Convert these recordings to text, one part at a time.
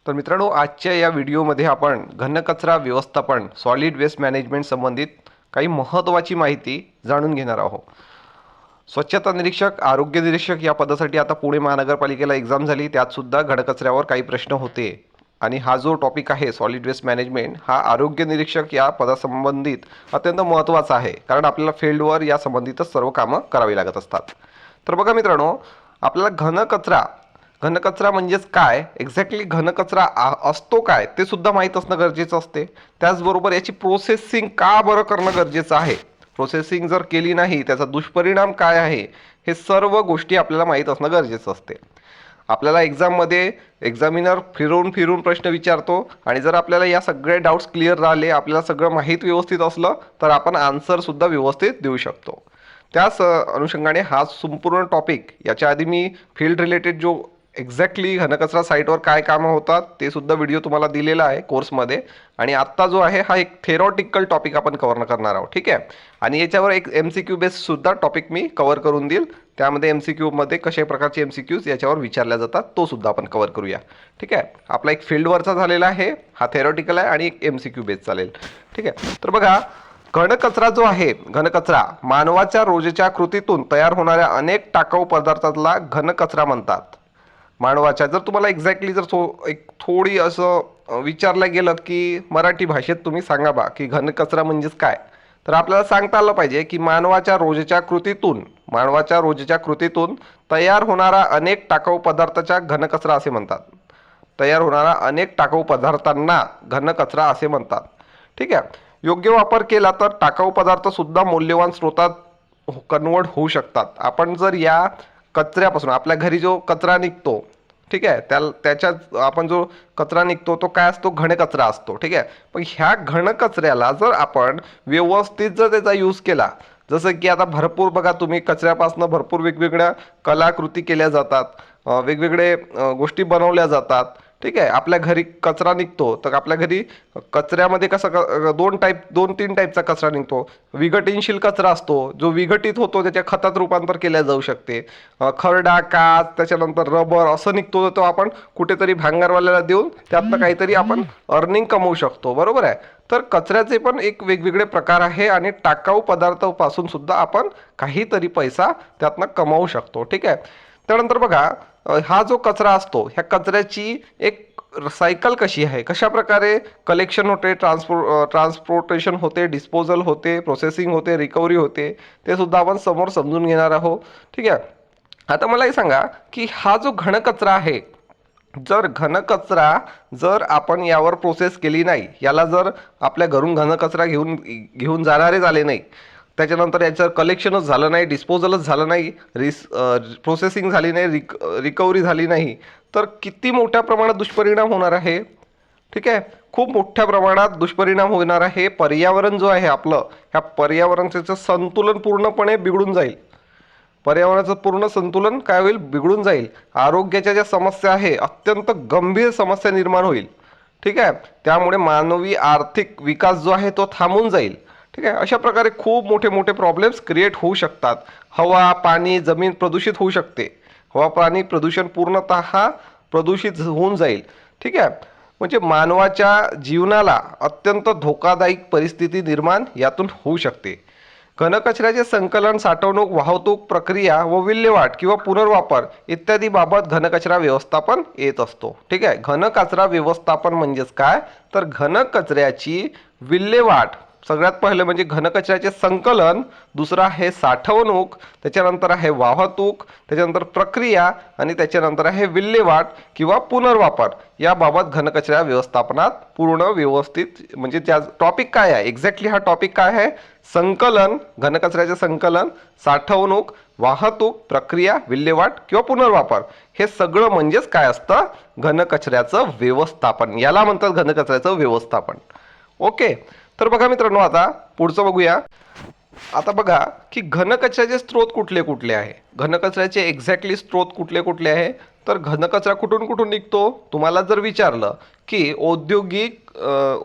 तर मित्रांनो, आजच्या या व्हिडिओमध्ये आपण घनकचरा व्यवस्थापन सॉलिड वेस्ट मॅनेजमेंट संबंधित काही महत्त्वाची माहिती जाणून घेणार आहोत. स्वच्छता निरीक्षक, आरोग्य निरीक्षक या पदासाठी आता पुणे महानगरपालिकेला एक्झाम झाली. त्यात सुद्धा घनकचऱ्यावर काही प्रश्न होते आणि हा जो टॉपिक आहे सॉलिड वेस्ट मॅनेजमेंट हा आरोग्य निरीक्षक या पदासंबंधित अत्यंत महत्त्वाचा आहे, कारण आपल्याला फील्डवर या संबंधितच सर्व कामं करावी लागत असतात. तर बघा मित्रांनो, आपल्याला घनकचरा म्हणजेच काय, एक्झॅक्टली घनकचरा असतो काय ते सुद्धा माहीत असणं गरजेचं असते. त्याचबरोबर याची प्रोसेसिंग का बरं करणं गरजेचं आहे, प्रोसेसिंग जर केली नाही त्याचा दुष्परिणाम काय आहे, हे सर्व गोष्टी आपल्याला माहीत असणं गरजेचं असते. आपल्याला एक्झाममध्ये एक्झामिनर फिरून फिरून प्रश्न विचारतो आणि जर आपल्याला या सगळे डाऊट्स क्लिअर झाले, आपल्याला सगळं माहीत व्यवस्थित असलं तर आपण आन्सरसुद्धा व्यवस्थित देऊ शकतो. त्याच अनुषंगाने हा संपूर्ण टॉपिक, याच्या आधी मी फील्ड रिलेटेड जो एक्झॅक्टली घनकचरा साईटवर काय कामं होतात ते सुद्धा व्हिडिओ तुम्हाला दिलेला आहे कोर्समध्ये, आणि आत्ता जो आहे हा एक थेरॉटिकल टॉपिक आपण कव्हर करणार आहोत. ठीक आहे, आणि याच्यावर एक MCQ बेस्ड सुद्धा टॉपिक मी कव्हर करून देईल. त्यामध्ये MCQमध्ये कशा प्रकारचे MCQs याच्यावर विचारल्या जातात तो सुद्धा आपण कव्हर करूया. ठीक आहे, आपला एक फील्डवरचा झालेला आहे, हा थेरॉटिकल आहे, आणि एक MCQ बेस्ड चालेल. ठीक आहे, तर बघा, घनकचरा जो आहे, घनकचरा मानवाच्या रोजच्या कृतीतून तयार होणाऱ्या अनेक टाकाऊ पदार्थाला घनकचरा म्हणतात. मानवाच्या, जर तुम्हाला एक्झॅक्टली जर एक थोडी असं विचारलं गेलं की मराठी भाषेत तुम्ही सांगा बा की घनकचरा म्हणजेच काय, तर आपल्याला सांगता आलं पाहिजे की मानवाच्या रोजच्या कृतीतून तयार होणारा अनेक टाकाऊ पदार्थाच्या घनकचरा असे म्हणतात. तयार होणारा अनेक टाकाऊ पदार्थांना घनकचरा असे म्हणतात. ठीक आहे, योग्य वापर केला तर टाकाऊ पदार्थ सुद्धा मौल्यवान स्रोतात कन्वर्ट होऊ शकतात. आपण जर या कचऱ्यापासून, आपल्या घरी जो कचरा निघतो, ठीक आहे, त्याच्यात आपण जो कचरा निघतो तो काय असतो, घनकचरा असतो. ठीक आहे, पण ह्या घनकचऱ्याला जर आपण व्यवस्थित जर त्याचा यूज केला, जसं की आता भरपूर बघा तुम्ही, कचऱ्यापासून भरपूर वेगवेगळ्या कलाकृती केल्या जातात, वेगवेगळे गोष्टी बनवल्या जातात. ठीक आहे, आपल्या घरी कचरा निघतो तर आपल्या घरी कचऱ्यामध्ये कसं दोन तीन टाईपचा कचरा निघतो. विघटनशील कचरा असतो, जो विघटित होतो त्याच्या खतात रूपांतर केल्या जाऊ शकते. खरडा, काच, त्याच्यानंतर रबर असं निघतो, तो आपण कुठेतरी भांगारवाल्याला देऊन त्यातनं काहीतरी आपण अर्निंग कमवू शकतो. बरोबर आहे, तर कचऱ्याचे पण एक वेगवेगळे प्रकार आहे आणि टाकाऊ पदार्थापासून सुद्धा आपण काहीतरी पैसा त्यातनं कमवू शकतो. ठीक आहे, त्यानंतर बघा, हा जो कचरा असतो, ह्या कचऱ्याची एक सायकल कशी आहे, कशा प्रकारे कलेक्शन होते, ट्रान्सपोर्टेशन होते, डिस्पोजल होते, प्रोसेसिंग होते, रिकव्हरी होते, ते सुद्धा आपण समोर समजून घेणार आहोत. ठीक आहे, आता मला हे सांगा की हा जो घनकचरा आहे, जर आपण यावर प्रोसेस केली नाही, याला जर आपल्या घरून घनकचरा घेऊन जाणारे आले नाही, त्याच्यानंतर याचं कलेक्शनच झालं नाही, डिस्पोजलच झालं नाही, प्रोसेसिंग झाली नाही, रिकव्हरी झाली नाही, तर किती मोठ्या प्रमाणात दुष्परिणाम होणार आहे. ठीक आहे, खूप मोठ्या प्रमाणात दुष्परिणाम होणार आहे. पर्यावरण जो आहे आपलं, ह्या पर्यावरणाचं संतुलन पूर्णपणे बिघडून जाईल. पर्यावरणाचं पूर्ण संतुलन काय होईल, बिघडून जाईल. आरोग्याच्या ज्या समस्या आहे, अत्यंत गंभीर समस्या निर्माण होईल. ठीक आहे, त्यामुळे मानवी आर्थिक विकास जो आहे तो थांबून जाईल. ठीक आहे, अशा प्रकारे खूप मोठे मोठे प्रॉब्लेम्स क्रिएट होऊ शकतात. हवा, पाणी, जमीन प्रदूषित होऊ शकते. हवा, पाणी प्रदूषण पूर्णतः प्रदूषित होऊन जाईल. ठीक आहे, म्हणजे मानवाच्या जीवनाला अत्यंत धोकादायक परिस्थिती निर्माण यातून होऊ शकते. घनकचऱ्याचे संकलन, साठवणूक, वाहतूक, प्रक्रिया व विल्हेवाट किंवा पुनर्वापर इत्यादी बाबत घनकचरा व्यवस्थापन येत असतो. ठीक आहे, घनकचरा व्यवस्थापन म्हणजेच काय, तर घनकचऱ्याची विल्हेवाट, सगळ्यात पहिलं म्हणजे घनकचऱ्याचे संकलन, दुसरं आहे साठवणूक, त्याच्यानंतर आहे वाहतूक, त्याच्यानंतर प्रक्रिया, आणि त्याच्यानंतर आहे विल्हेवाट किंवा पुनर्वापर. याबाबत घनकचरा व्यवस्थापनात पूर्ण व्यवस्थित, म्हणजे त्या टॉपिक काय आहे, एक्झॅक्टली हा टॉपिक काय आहे, संकलन, घनकचऱ्याचे संकलन, साठवणूक, वाहतूक, प्रक्रिया, विल्हेवाट किंवा पुनर्वापर, हे सगळं म्हणजेच काय असतं, घनकचऱ्याचं व्यवस्थापन. याला म्हणतात घनकचऱ्याचं व्यवस्थापन. ओके, तर बघा मित्रांनो, आता पुढचं बघूया. आता बघा की घनकचऱ्याचे स्रोत कुठले कुठले आहे, घनकचऱ्याचे एक्झॅक्टली स्रोत कुठले कुठले आहे, तर घनकचरा कुठून कुठून निघतो. तुम्हाला जर विचारलं की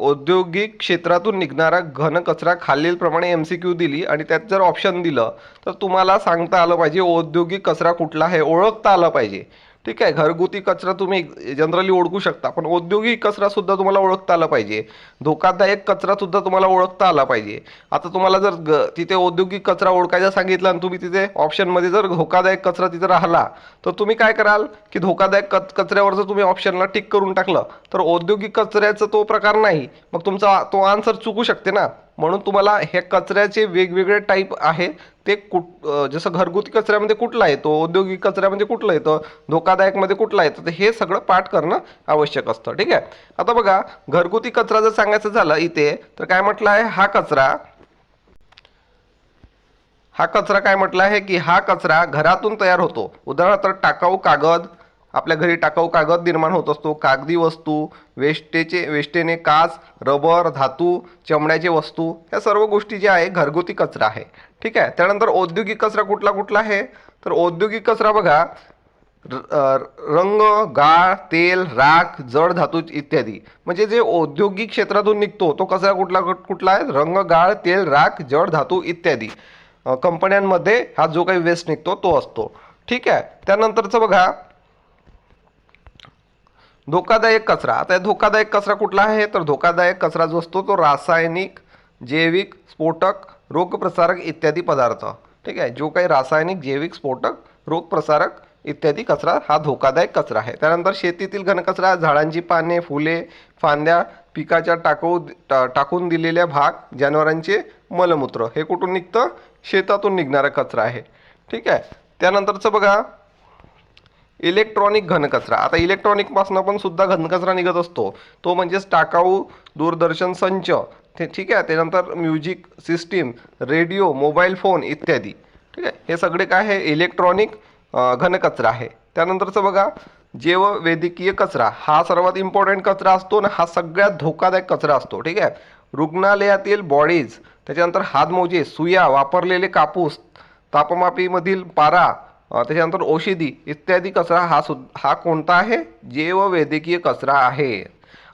औद्योगिक क्षेत्रातून निघणारा घनकचरा खालीलप्रमाणे MCQ दिली आणि त्यात जर ऑप्शन दिलं तर तुम्हाला सांगता आलं पाहिजे औद्योगिक कचरा कुठला आहे, ओळखता आलं पाहिजे. ठीक आहे. घरगुती कचरा तुम्ही जनरली ओळखू शकता, पण औद्योगिक कचरा सुद्धा तुम्हाला ओळखता आला पाहिजे. धोकादायक कचरा सुद्धा तुम्हाला ओळखता आला पाहिजे. आता तुम्हाला जर तिथे औद्योगिक कचरा ओळखायला सांगितलं आणि तुम्ही तिथे ऑप्शनमध्ये जर धोकादायक कचरा तिथे राहिला, तर तुम्ही काय कराल की धोकादायक कचऱ्यावर जर तुम्ही ऑप्शनला टिक करून टाकलं तर औद्योगिक कचऱ्याचा तो प्रकार नाही, मग तुमचा तो आन्सर चुकू शकते ना. म्हणून तुम्हाला हे कचऱ्याचे वेगवेगळे टाईप आहे ते जसं घरगुती कचऱ्यामध्ये कुठला येतो, औद्योगिक कचऱ्यामध्ये कुठलं येतं, धोकादायकमध्ये कुठला येतं, तर हे सगळं पाठ करणं आवश्यक असतं. ठीक आहे. आता बघा, घरगुती कचरा जर सांगायचं झालं इथे तर काय म्हटलं आहे, हा कचरा काय म्हटलं आहे की हा कचरा घरातून तयार होतो. उदाहरणार्थ टाकाऊ कागद, आपल्या घरी टाकाऊ कागद निर्माण होत असतो, कागदी वस्तू, वेस्टेने काच, रबर, धातू, चमड्याचे वस्तू, या सर्व गोष्टी ज्या आहे घरगुती कचरा आहे. ठीक आहे. त्यानंतर औद्योगिक कचरा कुठला कुठला आहे, तर औद्योगिक कचरा बघा, रंग, गाळ, तेल, राख, जड धातू इत्यादी. म्हणजे जे औद्योगिक क्षेत्रातून निघतो तो कचरा कुठला कुठला आहे, रंग, गाळ, तेल, राख, जड धातू इत्यादी. कंपन्यांमध्ये हा जो काही वेस्ट निघतो तो असतो. ठीक आहे. त्यानंतरचं बघा, धोकादायक कचरा. आता धोकादायक कचरा कुठला आहे, तर धोकादायक कचरा जो असतो तो रासायनिक, जैविक, स्फोटक, रोगप्रसारक इत्यादी पदार्थ. ठीक आहे. जो काही रासायनिक, जैविक, स्फोटक, रोगप्रसारक इत्यादी कचरा हा धोकादायक कचरा आहे. त्यानंतर शेतीतील घनकचरा, झाडांची पाने, फुले, फांद्या, पिकाच्या टाकून दिलेल्या भाग, जनावरांचे मलमूत्र, हे कुठून निघतं, शेतातून निघणारा कचरा आहे. ठीक आहे. त्यानंतरचं बघा, इलेक्ट्रॉनिक घनकचरा. आता इलेक्ट्रॉनिकपासून पण सुद्धा घनकचरा निघत असतो, तो म्हणजेच टाकाऊ दूरदर्शन संच, ते ठीक आहे. त्यानंतर music system, radio, mobile phone इत्यादी. ठीक आहे. हे सगळे काय आहे, इलेक्ट्रॉनिक घनकचरा आहे. त्यानंतरचं बघा, जैववैद्यकीय कचरा. हा सर्वात इम्पॉर्टंट कचरा असतो ना, हा सगळ्यात धोकादायक कचरा असतो. ठीक आहे. रुग्णालयातील बॉडीज, त्याच्यानंतर हातमोजे, सुया, वापरलेले कापूस, तापमापीमधील पारा, त्याच्यानंतर औषधी इत्यादी कचरा हा कोणता आहे, जैववैद्यकीय कचरा आहे.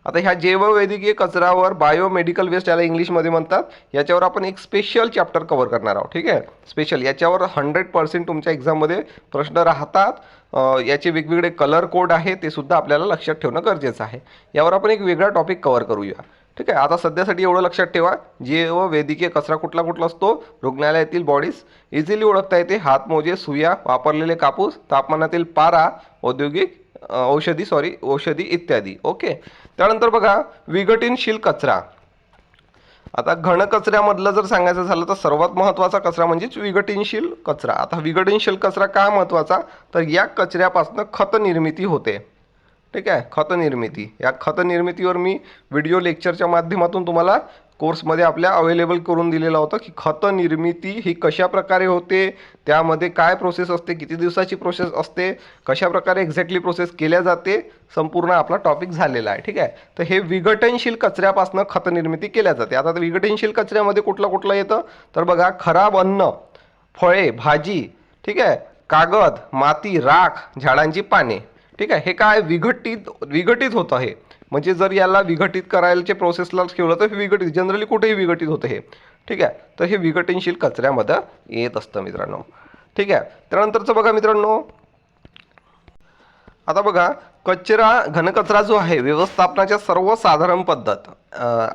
आता ह्या जैववैद्यकीय कचऱ्यावर बायोमेडिकल वेस्ट याला इंग्लिशमध्ये म्हणतात, याच्यावर आपण एक स्पेशल चॅप्टर कव्हर करणार आहोत. ठीक आहे. स्पेशल याच्यावर 100% तुमच्या एक्झाममध्ये प्रश्न राहतात. याचे वेगवेगळे कलर कोड आहे, ते सुद्धा आपल्याला लक्षात ठेवणं गरजेचं आहे. यावर आपण एक वेगळा टॉपिक कव्हर करूया. ठीक आहे. आता सध्यासाठी एवढं लक्षात ठेवा, जैववैद्यकीय कचरा कुठला कुठला असतो, रुग्णालयातील बॉडीज, इझिली ओळखता येते, हातमोजे, सुया, वापरलेले कापूस, तापमानातील पारा, औषधी इत्यादी. ओके. त्यानंतर बघा, विघटनशील कचरा. आता घनकचऱ्यामधलं जर सांगायचं झालं तर सर्वात महत्त्वाचा कचरा म्हणजेच विघटनशील कचरा. आता विघटनशील कचरा का महत्त्वाचा, तर या कचऱ्यापासून खत निर्मिती होते. ठीक आहे. खत निर्मिती, या खत निर्मितीवर मी व्हिडिओ लेक्चरच्या माध्यमातून तुम्हाला कोर्समध्ये आपल्या अवेलेबल करून दिलेलं होतं की खत निर्मिती ही कशा प्रकारे होते, त्यामध्ये काय प्रोसेस असते, किती दिवसाची प्रोसेस असते, कशा प्रकारे एक्झॅक्टली प्रोसेस केल्या जाते, संपूर्ण आपला टॉपिक झालेला आहे. ठीक आहे. तर हे विघटनशील कचऱ्यापासून खत निर्मिती केल्या जाते. आता विघटनशील कचऱ्यामध्ये कुठलं कुठलं येतं, तर बघा, खराब अन्न, फळे, भाजी, ठीक आहे, कागद, माती, राख, झाडांची पाने. ठीक आहे. हे काय विघटित होतं हे, म्हणजे जर याला विघटित करायचे प्रोसेसला ठेवलं तर विघटित, जनरली कुठेही विघटित होतं हे. ठीक आहे. तर हे विघटनशील कचऱ्यामध्ये येत असतं मित्रांनो. ठीक आहे. त्यानंतरचं बघा मित्रांनो, आता बघा, घनकचरा जो आहे व्यवस्थापनाच्या सर्वसाधारण पद्धत.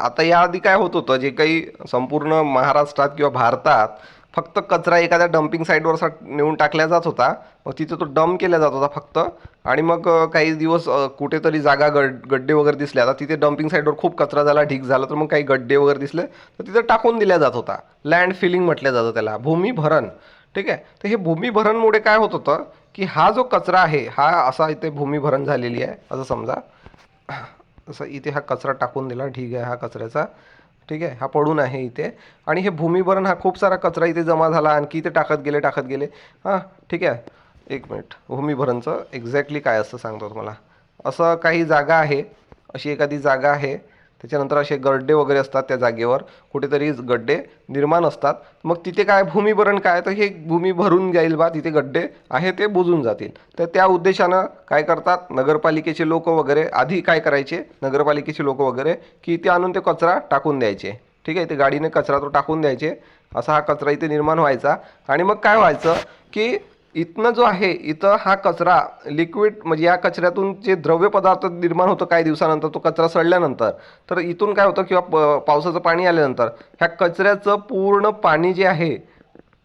आता याआधी काय होत होतं, जे काही संपूर्ण महाराष्ट्रात किंवा भारतात फक्त कचरा एखाद्या डम्पिंग साईटवर नेऊन टाकला जात होता, मग तिथे तो डंप केला जात होता फक्त, आणि मग काही दिवस कुठेतरी जागा गड्डे वगैरे दिसले, आता तिथे डम्पिंग साईटवर खूप कचरा झाला, ढीक झाला, तर मग काही गड्डे वगैरे दिसले तर तिथे टाकून दिला जात होता. लँड फिलिंग म्हटलं जातं त्याला, भूमिभरण. ठीक आहे. तर हे भूमिभरणमुळे काय होत होतं की हा जो कचरा आहे, हा असा इथे भूमिभरण झालेली आहे असं समजा, असं इथे हा कचरा टाकून दिला, ठीक आहे, हा कचऱ्याचा, ठीक आहे, हा पडून आहे इथे, आणि हे भूमिभरण, हा खूप सारा कचरा इथे जमा झाला, आणखी इथे टाकत गेले. हां, ठीक आहे. एक मिनिट, भूमिभरणचं एक्झॅक्टली काय असतं सांगतो तुम्हाला. असं काही जागा आहे, अशी एखादी जागा आहे, त्याच्यानंतर असे गड्डे वगैरे असतात, त्या जागेवर कुठेतरी गड्डे निर्माण असतात, मग तिथे काय भूमिभरण काय, तर हे भूमी भरून जाईल बा, तिथे गड्डे आहे ते बुजून जातील. तर त्या उद्देशानं काय करतात नगरपालिकेचे लोक वगैरे, आधी काय करायचे नगरपालिकेचे लोक वगैरे, की ते आणून ते कचरा टाकून द्यायचे. ठीक आहे. ते गाडीने कचरा तो टाकून द्यायचे, असा हा कचरा इथे निर्माण व्हायचा. आणि मग काय व्हायचं की इथनं जो आहे इथं हा कचरा लिक्विड म्हणजे या कचऱ्यातून जे द्रव्य पदार्थ निर्माण होतं काही दिवसानंतर तो कचरा सडल्यानंतर, तर इथून काय होतं किंवा पावसाचं पाणी आल्यानंतर ह्या कचऱ्याचं पूर्ण पाणी जे आहे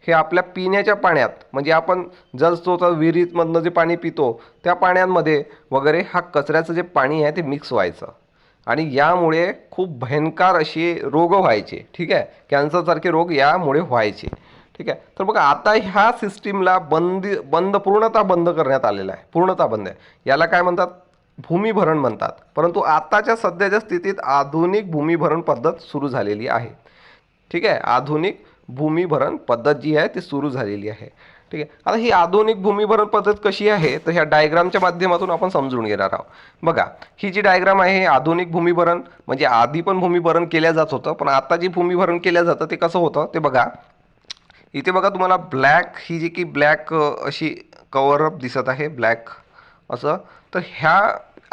हे आपल्या पिण्याच्या पाण्यात म्हणजे आपण जलस्रोत विहिरीमधनं जे पाणी पितो त्या पाण्यामध्ये वगैरे हा कचऱ्याचं जे पाणी आहे ते मिक्स व्हायचं आणि यामुळे खूप भयंकर असे रोग व्हायचे. ठीक आहे, कॅन्सरसारखे रोग यामुळे व्हायचे. ठीक आहे, तर बघा आता ह्या सिस्टीमला पूर्णतः बंद करण्यात आलेला आहे. पूर्णतः बंद आहे. याला काय म्हणतात? भूमिभरण म्हणतात. परंतु आताच्या सध्याच्या स्थितीत आधुनिक भूमिभरण पद्धत सुरू झालेली आहे. ठीक आहे, आधुनिक भूमिभरण पद्धत जी आहे ती सुरू झालेली आहे. ठीक आहे, आता ही आधुनिक भूमिभरण पद्धत कशी आहे तर ह्या डायग्रामच्या माध्यमातून आपण समजून घेणार आहोत. बघा, ही जी डायग्राम आहे हे आधुनिक भूमिभरण म्हणजे आधी पण भूमिभरण केल्या जात होतं, पण आता जी भूमिभरण केल्या जातं ते कसं होतं ते बघा. इथे बघा तुम्हाला ब्लॅक ही जी की ब्लॅक अशी कव्हरअप दिसत आहे ब्लॅक असं. तर ह्या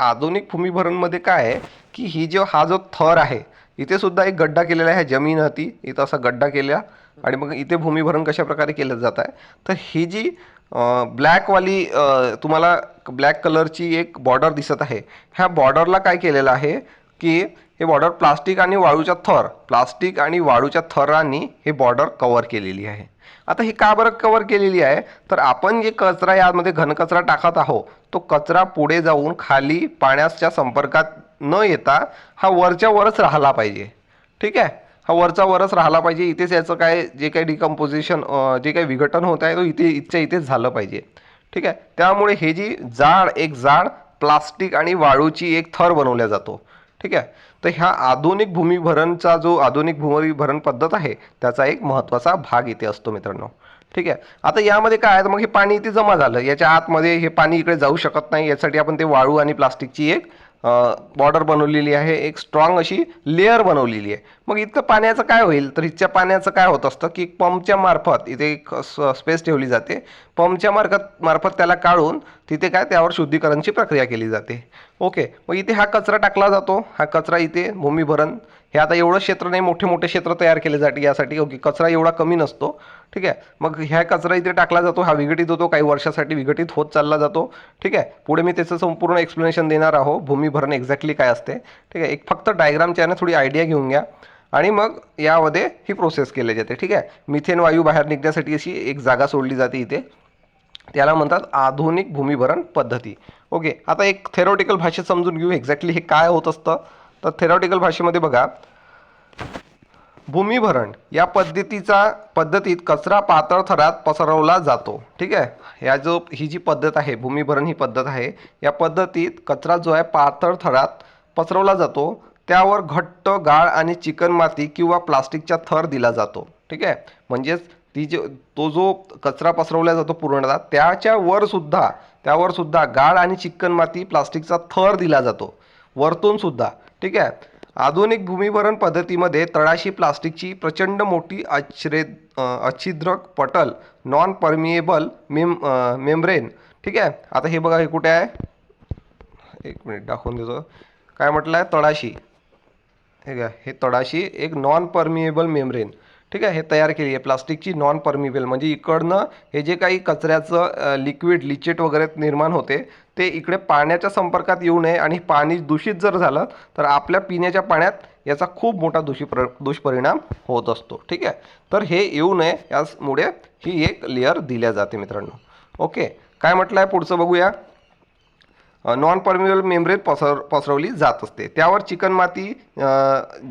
आधुनिक भूमिभरणमध्ये काय आहे की हा जो थर आहे इथे सुद्धा एक गड्डा केलेला आहे. जमीन होती इथं असा गड्डा केला आणि मग इथे भूमिभरण कशा प्रकारे केलं जात आहे. तर ही जी ब्लॅकवाली तुम्हाला ब्लॅक कलरची एक बॉर्डर दिसत आहे. ह्या बॉर्डरला काय केलेलं आहे की हे बॉर्डर प्लास्टिक आणि वाळूच्या थरांनी हे बॉर्डर कव्हर केलेली आहे. आता ही का बरं कव्हर केलेली आहे तर आपण जे कचरा यामध्ये घनकचरा टाकत आहोत तो कचरा पुढे जाऊन खाली पाण्याच्या संपर्कात न येता हा वरच्या वरच राहिला पाहिजे. ठीक आहे, हा वरचा वरच राहिला पाहिजे. इथेच याचं काय जे काही डिकम्पोजिशन जे काही विघटन होत आहे तो इथेच झालं पाहिजे. ठीक आहे, त्यामुळे हे जी जाड प्लास्टिक आणि वाळूची एक थर बनवला जातो. ठीक आहे, तर ह्या आधुनिक भूमिभरण पद्धत आहे त्याचा एक महत्त्वाचा भाग इथे असतो मित्रांनो. ठीक आहे, आता यामध्ये काय आहे तर मग हे पाणी इथे जमा झालं, याच्या आतमध्ये हे पाणी इकडे जाऊ शकत नाही. यासाठी आपण ते वाळू आणि प्लास्टिकची एक बॉर्डर बनवलेली आहे, एक स्ट्रॉंग अशी लेअर बनवलेली आहे. मग इथं पाण्याचं काय होईल तर इथच्या पाण्याचं काय होत असतं की पंपच्या मार्फत इथे एक स्पेस ठेवली जाते. पंपच्या मार्फत त्याला काढून तिथे काय त्यावर शुद्धीकरणची प्रक्रिया केली जाते. ओके, मग इथे हा कचरा टाकला जातो. हा कचरा इथे भूमिभरण हे आता एवढं क्षेत्र नाही, मोठे मोठे क्षेत्र तयार केले जाते यासाठी. ओके, कचरा एवढा कमी नसतो. ठीक आहे, मग ह्या कचरा इथे टाकला जातो, हा विघटित होतो, काही वर्षासाठी विघटित होत चालला जातो. ठीक आहे, पुढे मी त्याचं संपूर्ण एक्सप्लेनेशन देणार आहो भूमिभरण एक्झॅक्टली काय असते. ठीक आहे, एक फक्त डायग्रामच्या याने थोडी आयडिया घेऊन घ्या आणि मग यामध्ये ही प्रोसेस केली जाते. ठीक आहे, मिथेन वायू बाहेर निघण्यासाठी अशी एक जागा सोडली जाते इथे, त्याला म्हणतात आधुनिक भूमिभरण पद्धती. ओके, आता एक थेरॉटिकल भाषेत समजून घेऊ एक्झॅक्टली हे काय होत असतं. तर थेरॉटिकल भाषेमध्ये बघा, भूमिभरण या पद्धतीत कचरा पातळ थरात पसरवला जातो. ठीक आहे, ही जी पद्धत आहे भूमिभरण ही पद्धत आहे, या पद्धतीत कचरा जो आहे पातळ थरात पसरवला जातो. त्यावर घट्ट गाळ आणि चिकणमाती किंवा प्लास्टिकचा थर दिला जातो. ठीक आहे, म्हणजेच तो जो कचरा पसरवला जातो पूर्णतः त्यावर सुद्धा गाळ आणि चिकणमाती प्लास्टिकचा थर दिला जातो वरतून सुद्धा. ठीक आहे, आधुनिक भूमिभरण पद्धतीमध्ये तळाशी प्लास्टिकची प्रचंड मोठी अच्छिद्रक पटल नॉन परमिएबल मेम्ब्रेन. ठीक आहे, आता हे बघा हे कुठे आहे, एक मिनिट दाखवून देतो. काय म्हटलं आहे तळाशी, हे तळाशी एक नॉन परमिएबल मेम्ब्रेन. ठीक आहे, हे तयार केली आहे प्लास्टिकची नॉन परमिएबल, म्हणजे इकडनं हे जे काही कचऱ्याचं लिक्विड लिचेट वगैरे निर्माण होते ते इकडे पाण्याच्या संपर्कात येऊ नये आणि पाणी दूषित जर झालं तर आपल्या पिण्याच्या पाण्यात याचा खूप मोठा दुष्परिणाम होत असतो. ठीक आहे, तर हे येऊ नये यामुळे ही एक लेअर दिल्या जाते मित्रांनो. ओके, काय म्हटलं आहे पुढचं बघूया. नॉन परमिएबल मेम्ब्रेन पसरवली जात असते. त्यावर चिकणमाती,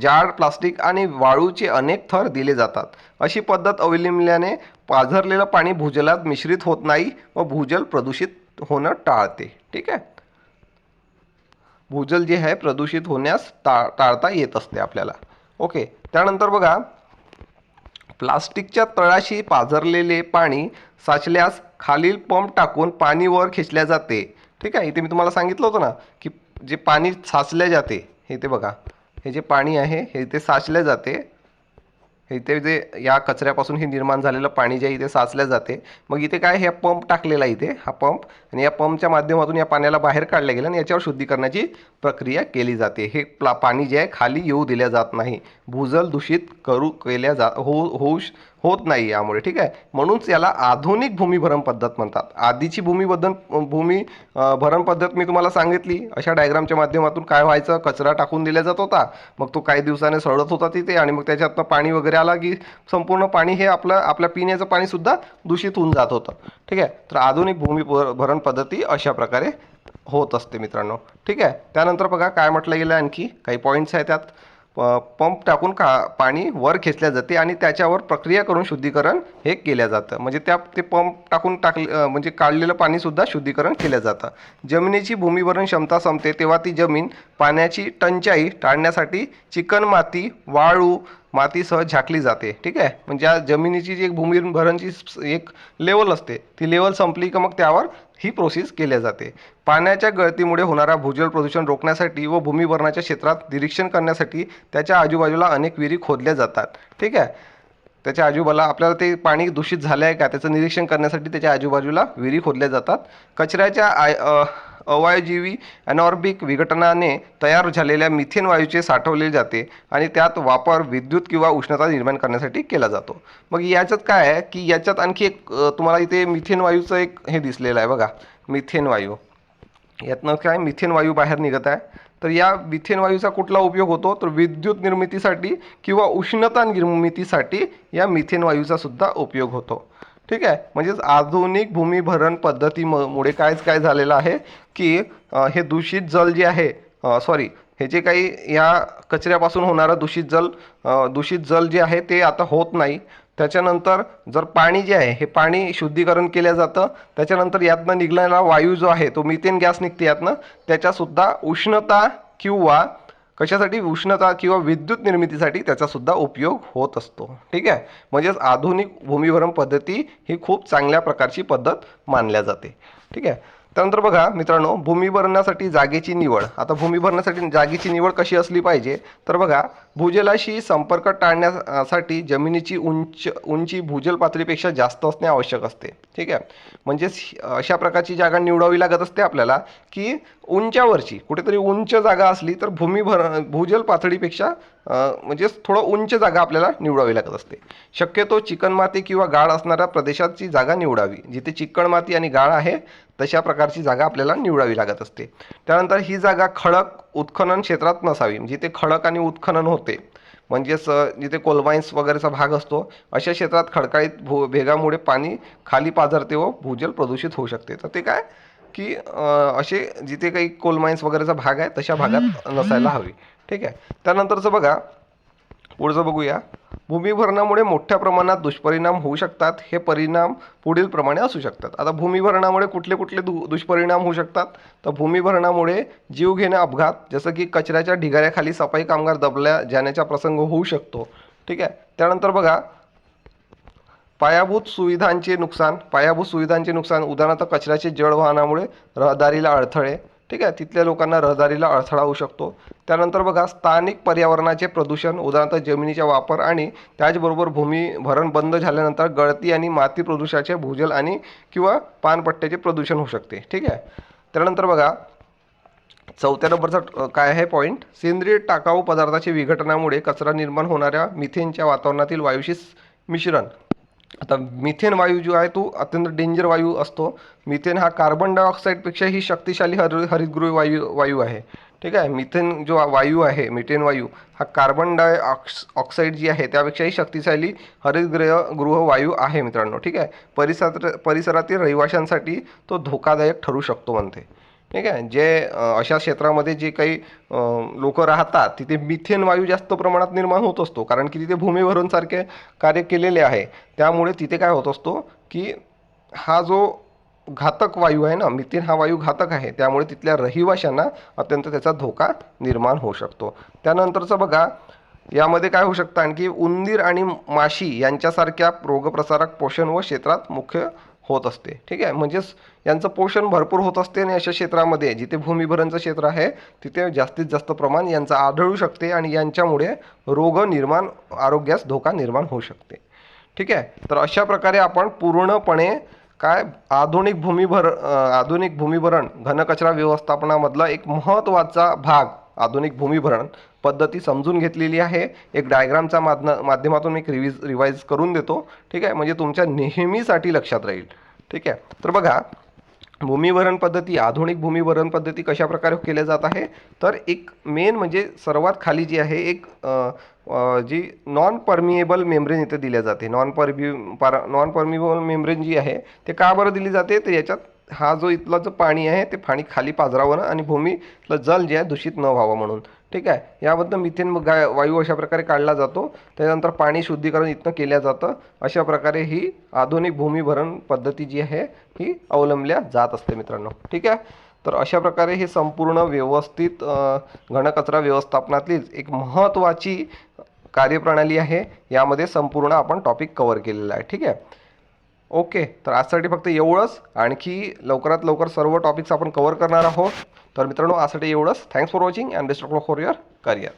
जाड प्लास्टिक आणि वाळूचे अनेक थर दिले जातात. अशी पद्धत अवलंबल्याने पाझरलेलं पाणी भूजलात मिश्रित होत नाही व भूजल प्रदूषित होणं टाळते. ठीक आहे, भूजल जे आहे प्रदूषित होण्यास टाळता येत असते आपल्याला. ओके, त्यानंतर बघा, प्लास्टिकच्या तळाशी पाझरलेले पाणी साचल्यास खालील पंप टाकून पाणी वर खेचल्या जाते. ठीक आहे, इथे मी तुम्हाला सांगितलं होतं ना की जे पाणी साचले जाते हे ते बघा, हे जे पाणी आहे हे इथे साचले जाते. इथे जे या कचऱ्यापासून हे निर्माण झालेलं पाणी जे इथे साचले जाते, मग इथे काय हे पंप टाकलेला आहे इथे हा पंप, आणि या पंपच्या माध्यमातून या पाण्याला बाहेर काढलं गेलं आणि याच्यावर शुद्धीकरणाची प्रक्रिया केली जाते. हे पाणी जे आहे खाली येऊ दिल्या जात नाही, भूजल दूषित होत नाही यामुळे, ठीक आहे. म्हणूनच याला आधुनिक भूमिभरण पद्धत म्हणतात. आधीची भूमी भरण पद्धत मी तुम्हाला सांगितली. अशा डायग्रामच्या माध्यमातून काय व्हायचं, कचरा टाकून दिला जात होता, मग तो काही दिवसाने सडत होता तिथे, आणि मग त्याच्यातनं पाणी वगैरे आला की संपूर्ण पाणी हे आपल्या पिण्याचं पाणीसुद्धा दूषित होऊन जात होतं, ठीक आहे. तर आधुनिक भूमिभरण पद्धती अशा प्रकारे होत असते मित्रांनो, ठीक आहे. त्यानंतर बघा काय म्हटलं गेलं, आणखी काही पॉईंट्स आहेत त्यात. पंप टाकून पाणी वर खेचल्या जाते आणि त्याच्यावर प्रक्रिया करून शुद्धीकरण हे केल्या जातं. म्हणजे ते पंप टाकून म्हणजे काढलेलं पाणीसुद्धा शुद्धीकरण केलं जातं. जमिनीची भूमिभरण क्षमता संपते तेव्हा ती जमीन पाण्याची टंचाई टाळण्यासाठी चिकणमाती, वाळू, मातीसह झाकली जाते, ठीक आहे. म्हणजे या जमिनीची जी एक भूमिभरणची एक लेवल असते, ती लेवल संपली की मग त्यावर ही प्रोसेस केल्या जाते. पाण्याच्या गळतीमुळे होणारा भूजल प्रदूषण रोखण्यासाठी व भूमिभरणाच्या क्षेत्रात निरीक्षण करण्यासाठी त्याच्या आजूबाजूला अनेक विहिरी खोदल्या जातात, ठीक आहे. त्याच्या आजूबाजूला आपल्याला ते पाणी दूषित झालं आहे का त्याचं निरीक्षण करण्यासाठी त्याच्या आजूबाजूला विहिरी खोदल्या जातात. कचऱ्याच्या अवयवजीवी अनॉर्बिक विघटनाने तयार झालेल्या मिथेन वायूचे साठवले जाते आणि त्यात वापर विद्युत किंवा उष्णता निर्माण करण्यासाठी केला जातो. मग याच्यात काय आहे की याच्यात आणखी एक तुम्हाला इथे मिथेन वायूचं एक हे दिसलेलं आहे बघा, मिथेन वायू. यातनं काय मिथेन वायू बाहेर निघत आहे. तर या मिथेन वायूचा कुठला उपयोग होतो, तर विद्युत निर्मितीसाठी किंवा उष्णता निर्मितीसाठी या मिथेन वायूचा सुद्धा उपयोग होतो, ठीक आहे. म्हणजेच आधुनिक भूमिभरण पद्धतीमुळे काय झालेलं आहे की हे दूषित जल जे आहे, सॉरी, हे जे काही या कचऱ्यापासून होणारं दूषित जल जे आहे ते आता होत नाही. त्याच्यानंतर जर पाणी जे आहे हे पाणी शुद्धीकरण केलं जातं. त्याच्यानंतर यातनं निघालेला वायू जो आहे तो मिथेन गॅस निघते यातनं, त्याच्यासुद्धा उष्णता किंवा कशासाठी, उष्णता किंवा विद्युत निर्मितीसाठी त्याचासुद्धा उपयोग होत असतो, ठीक आहे. म्हणजेच आधुनिक भूमिभरण पद्धती ही खूप चांगल्या प्रकारची पद्धत मानल्या जाते, ठीक आहे. त्यानंतर बघा मित्रांनो, भूमिभरणासाठी जागेची निवड. आता भूमिभरणासाठी जागेची निवड कशी असली पाहिजे, तर बघा, भूजलाशी संपर्क टाळण्यासाठी जमिनीची उंची भूजल पातळीपेक्षा जास्त असणे आवश्यक असते, ठीक आहे. म्हणजेच अशा प्रकारची जागा निवडावी लागत असते आपल्याला की उंचावरची कुठेतरी उंच जागा असली तर भूजल पातळीपेक्षा म्हणजेच थोडं उंच जागा आपल्याला निवडावी लागत असते. शक्यतो चिकणमाती किंवा गाळ असणाऱ्या प्रदेशाची जागा निवडावी. जिथे चिकणमाती आणि गाळ आहे तशा प्रकारची जागा आपल्याला निवडावी लागत असते. त्यानंतर ही जागा खडक उत्खनन क्षेत्रात नसावी. जिथे खडक आणि उत्खनन होते, म्हणजेच जिथे कोलमाइन्स वगैरेचा भाग असतो, अशा क्षेत्रात खडकाळीत भेगामुळे पाणी खाली पाझरते व भूजल प्रदूषित होऊ शकते. तर ते काय की असे जिथे काही कोलमाइन्स वगैरेचा भाग आहे तशा भागात नसायला हवी, ठीक आहे. त्यानंतरचं बघा, पुढचं बघूया. भूमिभरणामुळे मोठ्या प्रमाणात दुष्परिणाम होऊ शकतात. हे परिणाम पुढील प्रमाणे असू शकतात. आता भूमिभरणामुळे कुठले कुठले दुष्परिणाम होऊ शकतात, तर भूमिभरणामुळे जीवघेणे अपघात, जसं की कचऱ्याच्या ढिगाऱ्याखाली सफाई कामगार दबल्या जाण्याचा प्रसंग होऊ शकतो, ठीक आहे. त्यानंतर बघा, पायाभूत सुविधांचे नुकसान, उदाहरणार्थ कचऱ्याचे जडवाहनामुळे रहदारीला अडथळे, ठीक आहे. तिथल्या लोकांना रहदारीला अडथळा होऊ शकतो. त्यानंतर बघा, स्थानिक पर्यावरणाचे प्रदूषण, उदाहरणार्थ जमिनीचा वापर आणि त्याचबरोबर भूमिभरण बंद झाल्यानंतर गळती आणि माती प्रदूषणाचे भूजल आणि किंवा पाणपट्ट्याचे प्रदूषण होऊ शकते, ठीक आहे. त्यानंतर बघा, चौथ्या नंबरचा काय आहे पॉईंट, सेंद्रिय टाकाऊ पदार्थाच्या विघटनामुळे कचरा निर्माण होणाऱ्या मिथेनच्या वातावरणातील वायूशी मिश्रण. आता मिथेन वायू जो आहे तो अत्यंत डेंजर वायू असतो. मिथेन हा कार्बन डायऑक्साईडपेक्षाही शक्तिशाली हरितगृह वायू आहे, ठीक आहे. मिथेन जो वायू आहे, मिथेन वायू हा कार्बन डायऑक्साईड जी आहे त्यापेक्षाही शक्तिशाली हरितगृह वायू आहे मित्रांनो, ठीक आहे. परिसरातील रहिवाशांसाठी तो धोकादायक ठरू शकतो म्हणते, ठीक आहे. जे अशा क्षेत्रामध्ये जे काही लोक राहतात तिथे मिथेन वायू जास्त प्रमाणात निर्माण होत असतो, कारण की तिथे भूमिभरणसारखे कार्य केलेले आहे. त्यामुळे तिथे काय होत असतो की हा जो घातक वायू आहे ना, मिथेन हा वायू घातक आहे, त्यामुळे तिथल्या रहिवाशांना अत्यंत त्याचा धोका निर्माण होऊ शकतो. त्यानंतरचं बघा, यामध्ये काय होऊ शकतं आणखी, उंदीर आणि माशी यांच्यासारख्या रोगप्रसारक पोषण व क्षेत्रात मुख्य होत असते, ठीक आहे. म्हणजेच यांचं पोषण भरपूर होत असते आणि अशा क्षेत्रामध्ये जिथे भूमिभरणचं क्षेत्र आहे तिथे जास्तीत जास्त प्रमाण यांचं आढळू शकते आणि यांच्यामुळे आरोग्यास धोका निर्माण होऊ शकते, ठीक आहे. तर अशा प्रकारे आपण पूर्णपणे काय आधुनिक भूमिभरण घनकचरा व्यवस्थापनामधला एक महत्त्वाचा भाग आधुनिक भूमिभरण पद्धती समजून घेतलेली आहे. एक डायग्रामच्या माध्यमातून मी रिवाईज करून देतो. ठीक आहे, म्हणजे तुमच्या नेहमीसाठी लक्षात राहील. ठीक आहे, तर बघा, भूमिभरण पद्धती, आधुनिक भूमिभरण पद्धती कशा प्रकारे केल्या जात आहे, तर एक मेन म्हणजे सर्वात खाली जी आहे एक जी नॉन परमिएबल मेम्ब्रेन इथे दिल्या जाते. नॉन परमिएबल मेम्ब्रेन जी आहे ते का बरं दिली जाते, तर याच्यात हा जो इथला जो पाणी आहे ते पाणी खाली पाझरावं आणि भूमीतलं जल जे आहे दूषित न व्हावं म्हणून. ठीक आहे, याबद्दल मिथेन वायू अशा प्रकारे काढला जातो. त्यानंतर पाणी शुद्धीकरण इथनं केल्या जातं. अशा प्रकारे ही आधुनिक भूमिभरण पद्धती जी आहे ही अवलंबल्या जात असते मित्रांनो. ठीक आहे, तर अशा प्रकारे हे संपूर्ण व्यवस्थित घनकचरा व्यवस्थापनातलीच एक महत्त्वाची कार्यप्रणाली आहे. यामध्ये संपूर्ण आपण टॉपिक कव्हर केलेला आहे. ठीक आहे, ओके, तर आजसाठी फक्त एवढंच. आणखी लवकरात लवकर सर्व टॉपिक्स आपण कव्हर करणार आहोत. तर मित्रांनो, आजसाठी एवढंच. Thanks for watching and best of luck for your career.